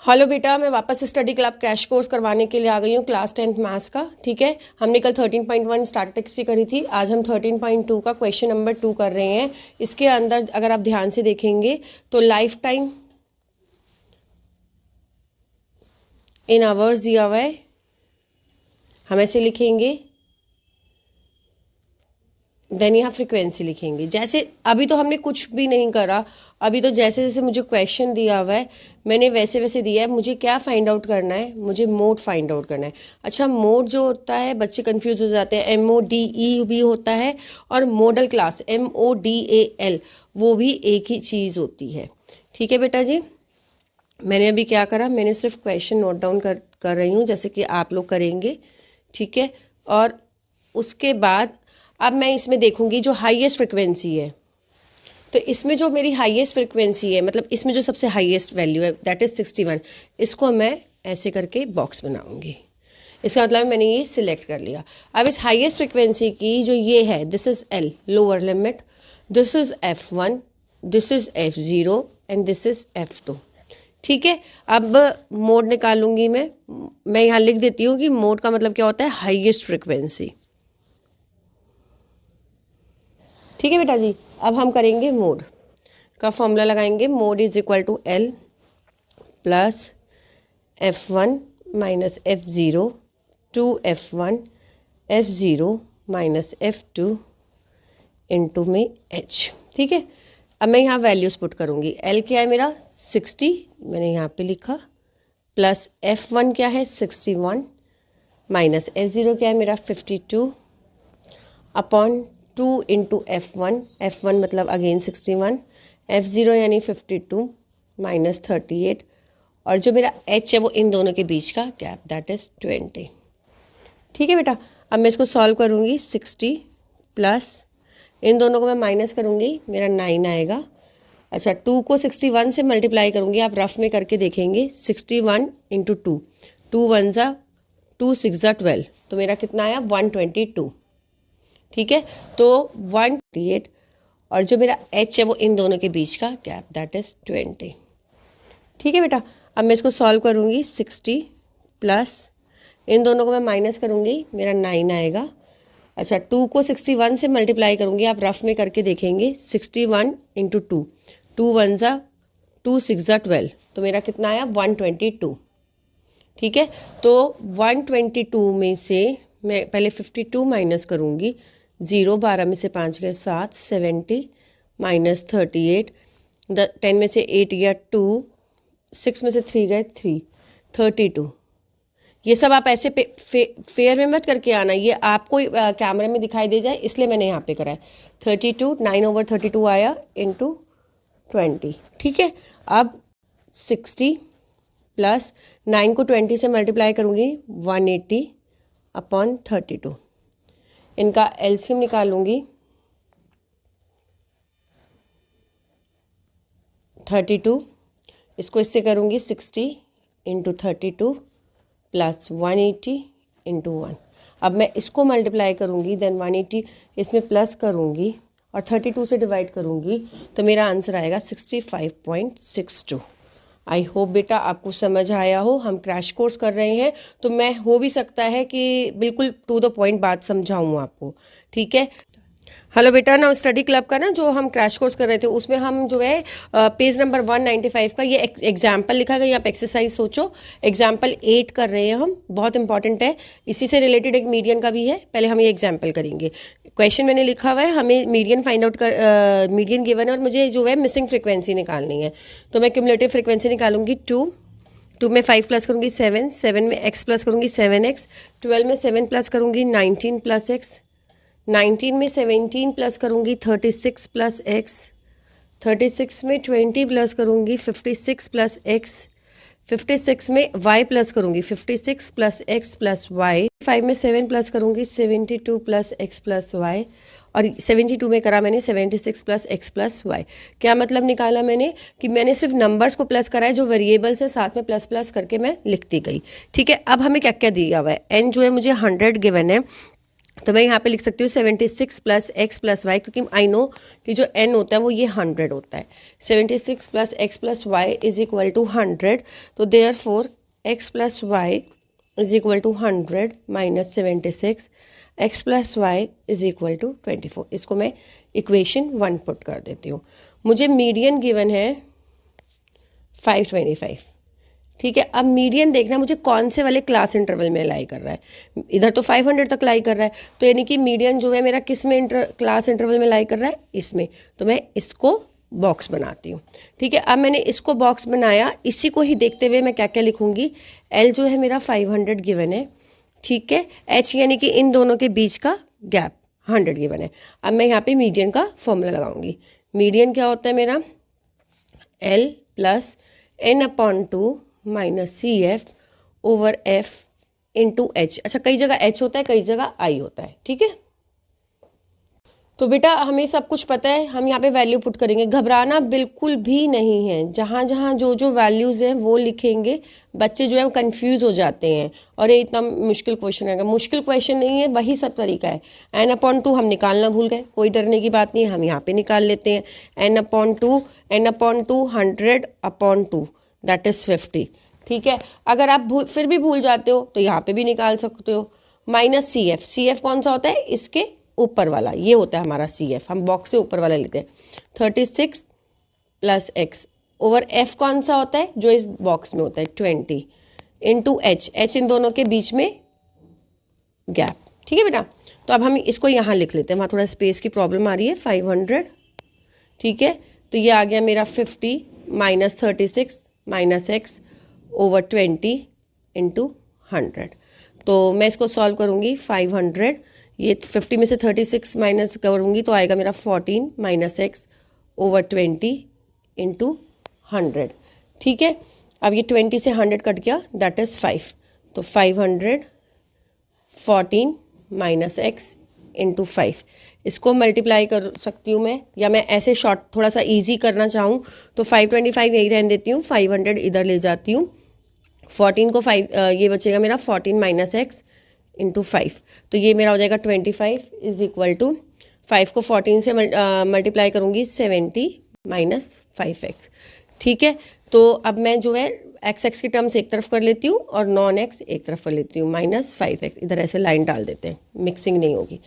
Hello बेटा, मैं वापस स्टडी क्लब क्रैश कोर्स करवाने के लिए आ गई हूँ क्लास 10th मैथ्स का। ठीक है, हमने कल 13.1 स्टैटिस्टिक्स की करी थी, आज हम 13.2 का क्वेश्चन नंबर 2 कर रहे हैं। इसके अंदर अगर आप ध्यान से देखेंगे तो लाइफ टाइम इन आवर्स दिया हुआ है, हम ऐसे लिखेंगे, देन यहाँ फ्रीक्वेंसी लिखेंगे। जैसे अभी तो हमने कुछ भी नहीं करा, अभी तो जैसे जैसे मुझे क्वेश्चन दिया हुआ है मैंने वैसे वैसे दिया है। मुझे क्या फाइंड आउट करना है, मुझे मोड फाइंड आउट करना है। अच्छा, मोड जो होता है बच्चे कंफ्यूज हो जाते हैं, MODE भी होता है और मॉडल क्लास MODAL वो भी एक ही चीज़ होती है। ठीक है बेटा जी, मैंने अभी क्या करा, मैंने सिर्फ क्वेश्चन नोट डाउन कर रही हूँ जैसे कि आप लोग करेंगे। ठीक है, और उसके बाद अब मैं इसमें देखूंगी जो हाईएस्ट फ्रिक्वेंसी है, तो इसमें जो मेरी हाईएस्ट फ्रिक्वेंसी है, मतलब इसमें जो सबसे हाईएस्ट वैल्यू है दैट इज 61, इसको मैं ऐसे करके बॉक्स बनाऊंगी। इसका मतलब मैंने ये सिलेक्ट कर लिया। अब इस हाईएस्ट फ्रिक्वेंसी की जो ये है, this is L lower limit, this is F1, this is F0 and this is F2। ठीक है, अब मोड निकालूंगी मैं यहाँ लिख देती हूँ कि मोड का मतलब क्या होता है, हाईएस्ट फ्रिक्वेंसी। ठीक है बेटा जी, अब हम करेंगे मोड का फॉर्मूला लगाएंगे। Mode is equal to L plus F1 minus F0 two F1 F0 minus F2 into में H। ठीक है, अब मैं यहाँ वैल्यूज पुट करूँगी। L क्या है मेरा 60, मैंने यहाँ पे लिखा, प्लस F1 क्या है 61, माइनस F0 क्या है मेरा 52 अपॉन 2 इंटू F1 मतलब अगेन 61, F0 यानी 52 माइनस 38, और जो मेरा H है वो इन दोनों के बीच का गैप दैट इज 20। ठीक है बेटा, अब मैं इसको सॉल्व करूँगी। 60 प्लस इन दोनों को मैं माइनस करूँगी, मेरा 9 आएगा। अच्छा, 2 को 61 से मल्टीप्लाई करूँगी, आप रफ में करके देखेंगे। 61 इंटू 2, 2 1 ज़ा 2 6 ज़ा 12, तो मेरा कितना आया 122। ठीक है, तो 128, और जो मेरा H है वो इन दोनों के बीच का गैप दैट इज 20। ठीक है बेटा, अब मैं इसको सॉल्व करूँगी। 60 प्लस इन दोनों को मैं माइनस करूँगी, मेरा 9 आएगा। अच्छा, 2 को 61 से मल्टीप्लाई करूँगी, आप रफ में करके देखेंगे। 61 इंटू 2, 2 1 ज़ा 2 6 ज़ा 12, तो मेरा कितना आया 122। ठीक है, तो 122 में से मैं पहले 52 माइनस करूँगी। 0 12 में से 5 गए 7, 70 माइनस 38, 10 में से 8 गया 2, 6 में से 3 गए 3, 32। ये सब आप ऐसे फेयर में मत करके आना, ये आपको कैमरे में दिखाई दे जाए इसलिए मैंने यहाँ पे करा है। 32 9/32 आया इंटू 20। ठीक है, अब 60 प्लस 9 को 20 से मल्टीप्लाई करूँगी, 180 अपॉन 32, इनका एलसीएम निकालूंगी। 32 इसको इससे करूँगी 60 इंटू 32 प्लस 180 इंटू 1। अब मैं इसको मल्टीप्लाई करूँगी, देन 180 इसमें प्लस करूँगी और 32 से डिवाइड करूँगी, तो मेरा आंसर आएगा 65.62। आई होप बेटा आपको समझ आया हो। हम क्रैश कोर्स कर रहे हैं तो मैं हो भी सकता है कि बिल्कुल टू द पॉइंट बात समझाऊँ आपको। ठीक है, हेलो बेटा, ना स्टडी क्लब का ना जो हम क्रैश कोर्स कर रहे थे उसमें हम जो है पेज नंबर 195 का ये एग्जाम्पल लिखा गया, आप एक्सरसाइज सोचो। एग्जाम्पल 8 कर रहे हैं हम, बहुत इंपॉर्टेंट है, इसी से रिलेटेड एक मीडियन का भी है। पहले हम ये एग्जाम्पल करेंगे। क्वेश्चन मैंने लिखा हुआ है, हमें मीडियन फाइंड आउट कर, मीडियन गिवन है और मुझे जो है मिसिंग फ्रिक्वेंसी निकालनी है। तो मैं क्यूमुलेटिव फ्रिक्वेंसी निकालूंगी 2 में 5 प्लस करूँगी 7, 7 में x प्लस करूँगी 7x, 12 में 7 प्लस करूँगी 19 प्लस x, 19 में 17 प्लस करूँगी 36 प्लस x, 36 में 20 प्लस करूँगी 56 प्लस x, 56 में y प्लस करूँगी 56 प्लस x प्लस y, 5 में 7 प्लस करूँगी 72 प्लस x प्लस y, और 72 में करा मैंने 76 प्लस x प्लस y। क्या मतलब निकाला मैंने कि मैंने सिर्फ नंबर्स को प्लस करा है, जो वेरिएबल्स है साथ में प्लस प्लस करके मैं लिखती गई। ठीक है, अब हमें क्या क्या दिया हुआ है, n जो है मुझे 100 गिवन है, तो मैं यहाँ पे लिख सकती हूँ 76 प्लस एक्स प्लस वाई, क्योंकि आई नो कि जो n होता है वो ये 100 होता है। 76 plus x plus y is equal to 100। तो therefore x plus y is equal to 100 minus 76, x plus y is equal to 24। इसको मैं इक्वेशन 1 पुट कर देती हूँ। मुझे मीडियन गिवन है 525। ठीक है, अब मीडियन देखना मुझे कौन से वाले क्लास इंटरवल में लाई कर रहा है। इधर तो 500 तक लाई कर रहा है, तो यानी कि मीडियन जो है मेरा किस में क्लास इंटरवल में लाई कर रहा है, इसमें। तो मैं इसको बॉक्स बनाती हूँ। ठीक है, अब मैंने इसको बॉक्स बनाया, इसी को ही देखते हुए मैं क्या क्या लिखूंगी। एल जो है मेरा 500 गिवन है। ठीक है, एच यानी कि इन दोनों के बीच का गैप 100 गिवन है। अब मैं यहाँ पे मीडियन का फॉर्मूला लगाऊंगी। मीडियन क्या होता है मेरा, L plus N upon 2 minus C F over F into H. अच्छा, कई जगह एच होता है, कई जगह आई होता है। ठीक है, तो बेटा हमें सब कुछ पता है, हम यहाँ पे वैल्यू पुट करेंगे। घबराना बिल्कुल भी नहीं है, जहाँ जहाँ जो जो वैल्यूज हैं वो लिखेंगे। बच्चे जो है वो कंफ्यूज हो जाते हैं और ये इतना मुश्किल क्वेश्चन है। मुश्किल क्वेश्चन नहीं है, वही सब तरीका है। एन अपॉन 2 हम निकालना भूल गए, कोई डरने की बात नहीं है, हम यहाँ पे निकाल लेते हैं। N upon 2 100 upon 2 that is 50। ठीक है, अगर आप फिर भी भूल जाते हो तो यहाँ पे भी निकाल सकते हो। Minus C F, C F कौन सा होता है, इसके ऊपर वाला, ये होता है हमारा सी एफ, हम बॉक्स से ऊपर वाला लेते हैं। 36 प्लस एक्स ओवर एफ कौन सा होता है, जो इस बॉक्स में होता है 20 इंटू एच, एच इन दोनों के बीच में गैप। ठीक है बेटा, तो अब हम इसको यहाँ लिख लेते हैं, वहाँ थोड़ा स्पेस की प्रॉब्लम आ रही है। 500, ठीक है, तो ये आ गया मेरा 50 minus 36 minus x over 20 into 100। तो मैं इसको सॉल्व करूँगी। 500, ये 50 में से 36 माइनस करूँगी तो आएगा मेरा 14 माइनस एक्स ओवर 20 इंटू 100। ठीक है, अब ये 20 से 100 कट गया, दैट इज़ 5। तो 500 14 माइनस एक्स इंटू 5, इसको मल्टीप्लाई कर सकती हूँ मैं, या मैं ऐसे शॉर्ट थोड़ा सा इजी करना चाहूँ तो 525 यही रहने देती हूँ, 500 इधर ले जाती हूँ। 14 को 5 ये बचेगा मेरा 14 माइनस एक्स इंटू 5, तो ये मेरा हो जाएगा 25 इज इक्वल टू 5 को 14 से मल्टीप्लाई करूँगी 70 माइनस 5x। ठीक है, तो अब मैं जो है एक्स एक्स की टर्म्स एक तरफ कर लेती हूँ और नॉन एक्स एक तरफ कर लेती हूँ। माइनस 5x इधर ऐसे लाइन डाल देते हैं, मिक्सिंग नहीं होगी।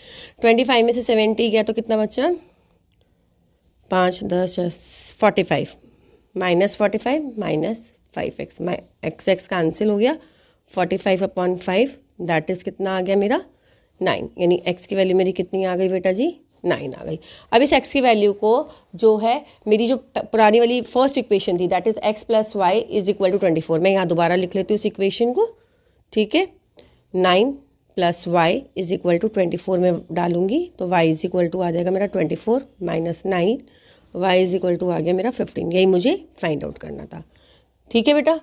25 में से 70 गया तो कितना बचा, 5 10 45 minus 45 minus 5x, x x cancel हो गया। 45 अपॉन 5 दैट इज कितना आ गया मेरा 9, यानी x की वैल्यू मेरी कितनी आ गई बेटा जी, 9 आ गई। अब इस x की वैल्यू को जो है मेरी जो पुरानी वाली फर्स्ट इक्वेशन थी that is x plus y is equal to 24, मैं यहाँ दोबारा लिख लेती हूँ इस इक्वेशन को। ठीक है, 9 plus y is equal to 24 में डालूंगी तो y इज इक्वल टू आ जाएगा मेरा 24 minus 9, y is equal to आ गया मेरा 15। यही मुझे फाइंड आउट करना था। ठीक है बेटा,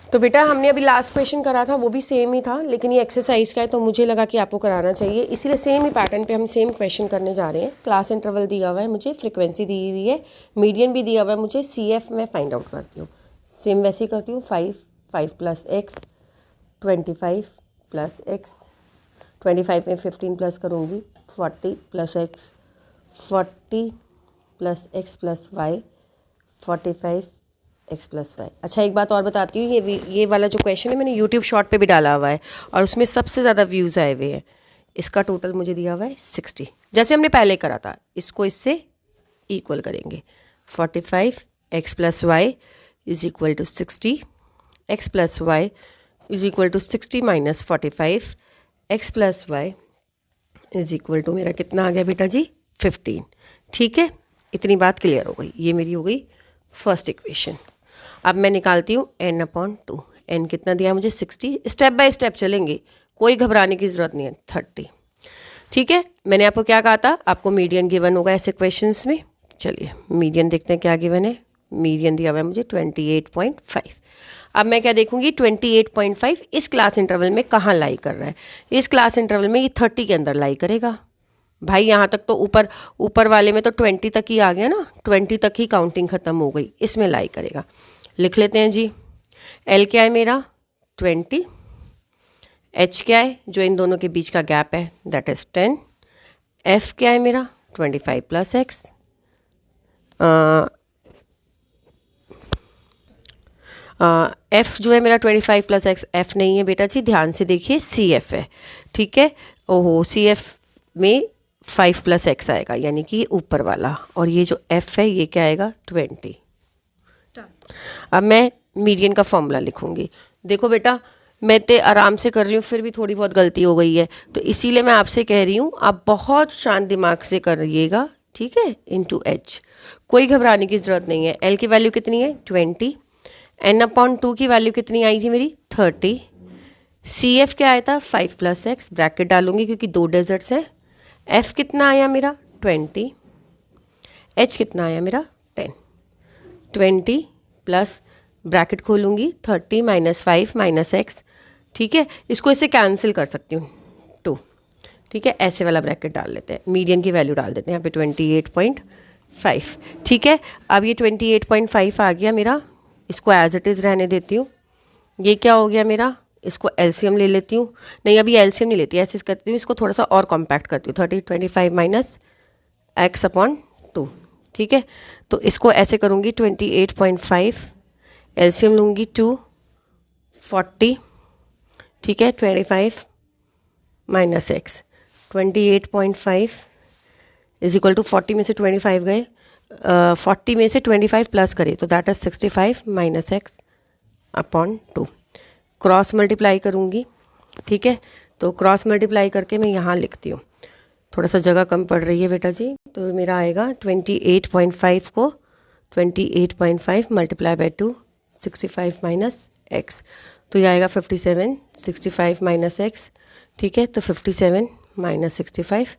तो बेटा हमने अभी लास्ट क्वेश्चन करा था वो भी सेम ही था, लेकिन ये एक्सरसाइज का है तो मुझे लगा कि आपको कराना चाहिए, इसीलिए सेम ही पैटर्न पे हम सेम क्वेश्चन करने जा रहे हैं। क्लास इंटरवल दिया हुआ है मुझे, फ्रीक्वेंसी दी हुई है, मीडियन भी दिया हुआ है मुझे, सी एफ में फाइंड आउट करती हूँ। सेम वैसे ही करती हूँ। 5 प्लस एक्स 25 प्लस एक्स, 25 में 15 प्लस करूँगी 40 plus x, 40 plus x plus y 45 x plus y. अच्छा एक बात और बताती हूँ, ये वाला जो क्वेश्चन है मैंने यूट्यूब शॉर्ट पे भी डाला हुआ है और उसमें सबसे ज़्यादा व्यूज़ आए हुए हैं। इसका टोटल मुझे दिया हुआ है 60, जैसे हमने पहले करा था। इसको इससे इक्वल करेंगे। 45 x plus y is equal to 60, x plus y is equal to 60 minus 45, x plus y is equal to मेरा कितना आ गया बेटा जी, 15। ठीक है, इतनी बात क्लियर हो गई। ये मेरी हो गई फर्स्ट इक्वेशन। अब मैं निकालती हूँ n अपॉन 2। n कितना दिया मुझे 60, स्टेप बाय स्टेप चलेंगे, कोई घबराने की ज़रूरत नहीं है। 30। ठीक है, मैंने आपको क्या कहा था, आपको मीडियन गिवन होगा ऐसे क्वेश्चंस में। चलिए मीडियन देखते हैं क्या गिवन है। मीडियन दिया हुआ है मुझे 28.5। अब मैं क्या देखूंगी, 28.5 इस क्लास इंटरवल में कहाँ लाई कर रहा है। इस क्लास इंटरवल में ये 30 के अंदर लाई करेगा भाई। यहाँ तक तो ऊपर वाले में तो 20 तक ही आ गया ना, 20 तक ही काउंटिंग ख़त्म हो गई, इसमें लाई करेगा। लिख लेते हैं जी, L क्या है मेरा 20, एच क्या है जो इन दोनों के बीच का गैप है, दैट इज 10। एफ क्या है मेरा 25 प्लस एक्स। एफ जो है मेरा 25 प्लस एक्स एफ नहीं है बेटा जी, ध्यान से देखिए सी एफ है, ठीक है। ओहो, सी एफ में 5 प्लस एक्स आएगा, यानी कि ये ऊपर वाला, और ये जो एफ है ये क्या आएगा 20। अब मैं मीडियन का फॉर्मूला लिखूंगी। देखो बेटा मैं तो आराम से कर रही हूँ, फिर भी थोड़ी बहुत गलती हो गई है, तो इसीलिए मैं आपसे कह रही हूँ आप बहुत शांत दिमाग से करिएगा, ठीक है। इनटू एच, कोई घबराने की ज़रूरत नहीं है। एल की वैल्यू कितनी है 20, n/2 की वैल्यू कितनी आई थी मेरी 30, सी एफ क्या आया था 5 प्लस एक्स, ब्रैकेट डालूंगी क्योंकि 2 डेजर्ट्स है। एफ कितना आया मेरा 20, एच कितना आया मेरा 10, 20 प्लस ब्रैकेट खोलूंगी 30 माइनस 5 माइनस एक्स, ठीक है। इसको इससे कैंसिल कर सकती हूँ 2, ठीक है। ऐसे वाला ब्रैकेट डाल लेते हैं, मीडियन की वैल्यू डाल देते हैं यहाँ पे 28.5, ठीक है। अब ये 28.5 आ गया मेरा, इसको एज इट इज़ रहने देती हूँ। ये क्या हो गया मेरा, इसको एलसीएम ले लेती हूँ, नहीं अभी एलसीएम नहीं लेती, ऐसे करती हूँ, इसको थोड़ा सा और कॉम्पैक्ट करती हूँ, 25 माइनस x/2, ठीक है। तो इसको ऐसे करूँगी 28.5, एलसीएम लूँगी 2, 40, ठीक है। 25 minus x, 28.5 is equal to 40 में से 25 गए, 40 में से 25 प्लस करें तो that is 65 minus x/2। Cross multiply करूँगी, ठीक है। तो क्रॉस मल्टीप्लाई करके मैं यहाँ लिखती हूँ, थोड़ा सा जगह कम पड़ रही है बेटा जी, तो मेरा आएगा 28.5 को 28.5 मल्टीप्लाई बाई 2, 65 माइनस एक्स, तो ये आएगा 57, 65 माइनस एक्स, ठीक है। तो 57 माइनस 65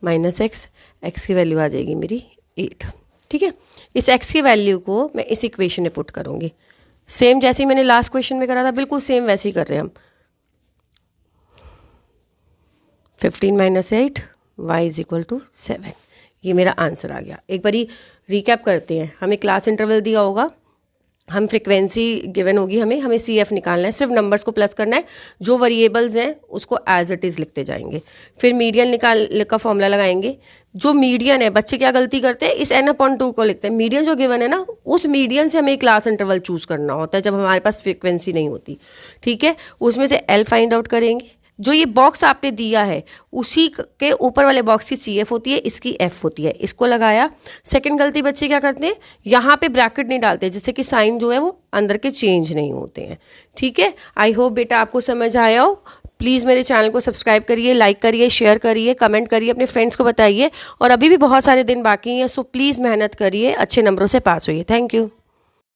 माइनस एक्स, एक्स की वैल्यू आ जाएगी मेरी 8, ठीक है। इस एक्स की वैल्यू को मैं इस इक्वेशन में पुट करूँगी, सेम जैसे ही मैंने लास्ट क्वेश्चन में करा था, बिल्कुल सेम वैसे ही कर रहे हैं हम। 15 minus 8 y is equal to 7, ये मेरा आंसर आ गया। एक बारी रिकैप करते हैं, हमें क्लास इंटरवल दिया होगा, हम फ्रिक्वेंसी गिवन होगी, हमें सी एफ निकालना है, सिर्फ नंबर्स को प्लस करना है, जो वेरिएबल्स हैं उसको एज इट इज़ लिखते जाएंगे। फिर मीडियन का फॉर्मूला लगाएंगे। जो मीडियन है, बच्चे क्या गलती करते हैं, इस n/2 को लिखते हैं, मीडियन जो गिवन है ना, उस मीडियन से हमें क्लास इंटरवल चूज करना होता है जब हमारे पास फ्रिक्वेंसी नहीं होती, ठीक है। उसमें से एल फाइंड आउट करेंगे, जो ये बॉक्स आपने दिया है उसी के ऊपर वाले बॉक्स की सी एफ होती है, इसकी एफ होती है, इसको लगाया। सेकंड गलती बच्चे क्या करते हैं, यहाँ पे ब्रैकेट नहीं डालते, जिससे कि साइन जो है वो अंदर के चेंज नहीं होते हैं, ठीक है। आई होप बेटा आपको समझ आया हो। प्लीज़ मेरे चैनल को सब्सक्राइब करिए, लाइक करिए, शेयर करिए, कमेंट करिए, अपने फ्रेंड्स को बताइए, और अभी भी बहुत सारे दिन बाकी हैं, सो प्लीज़ मेहनत करिए, अच्छे नंबरों से पास होइए। Thank you.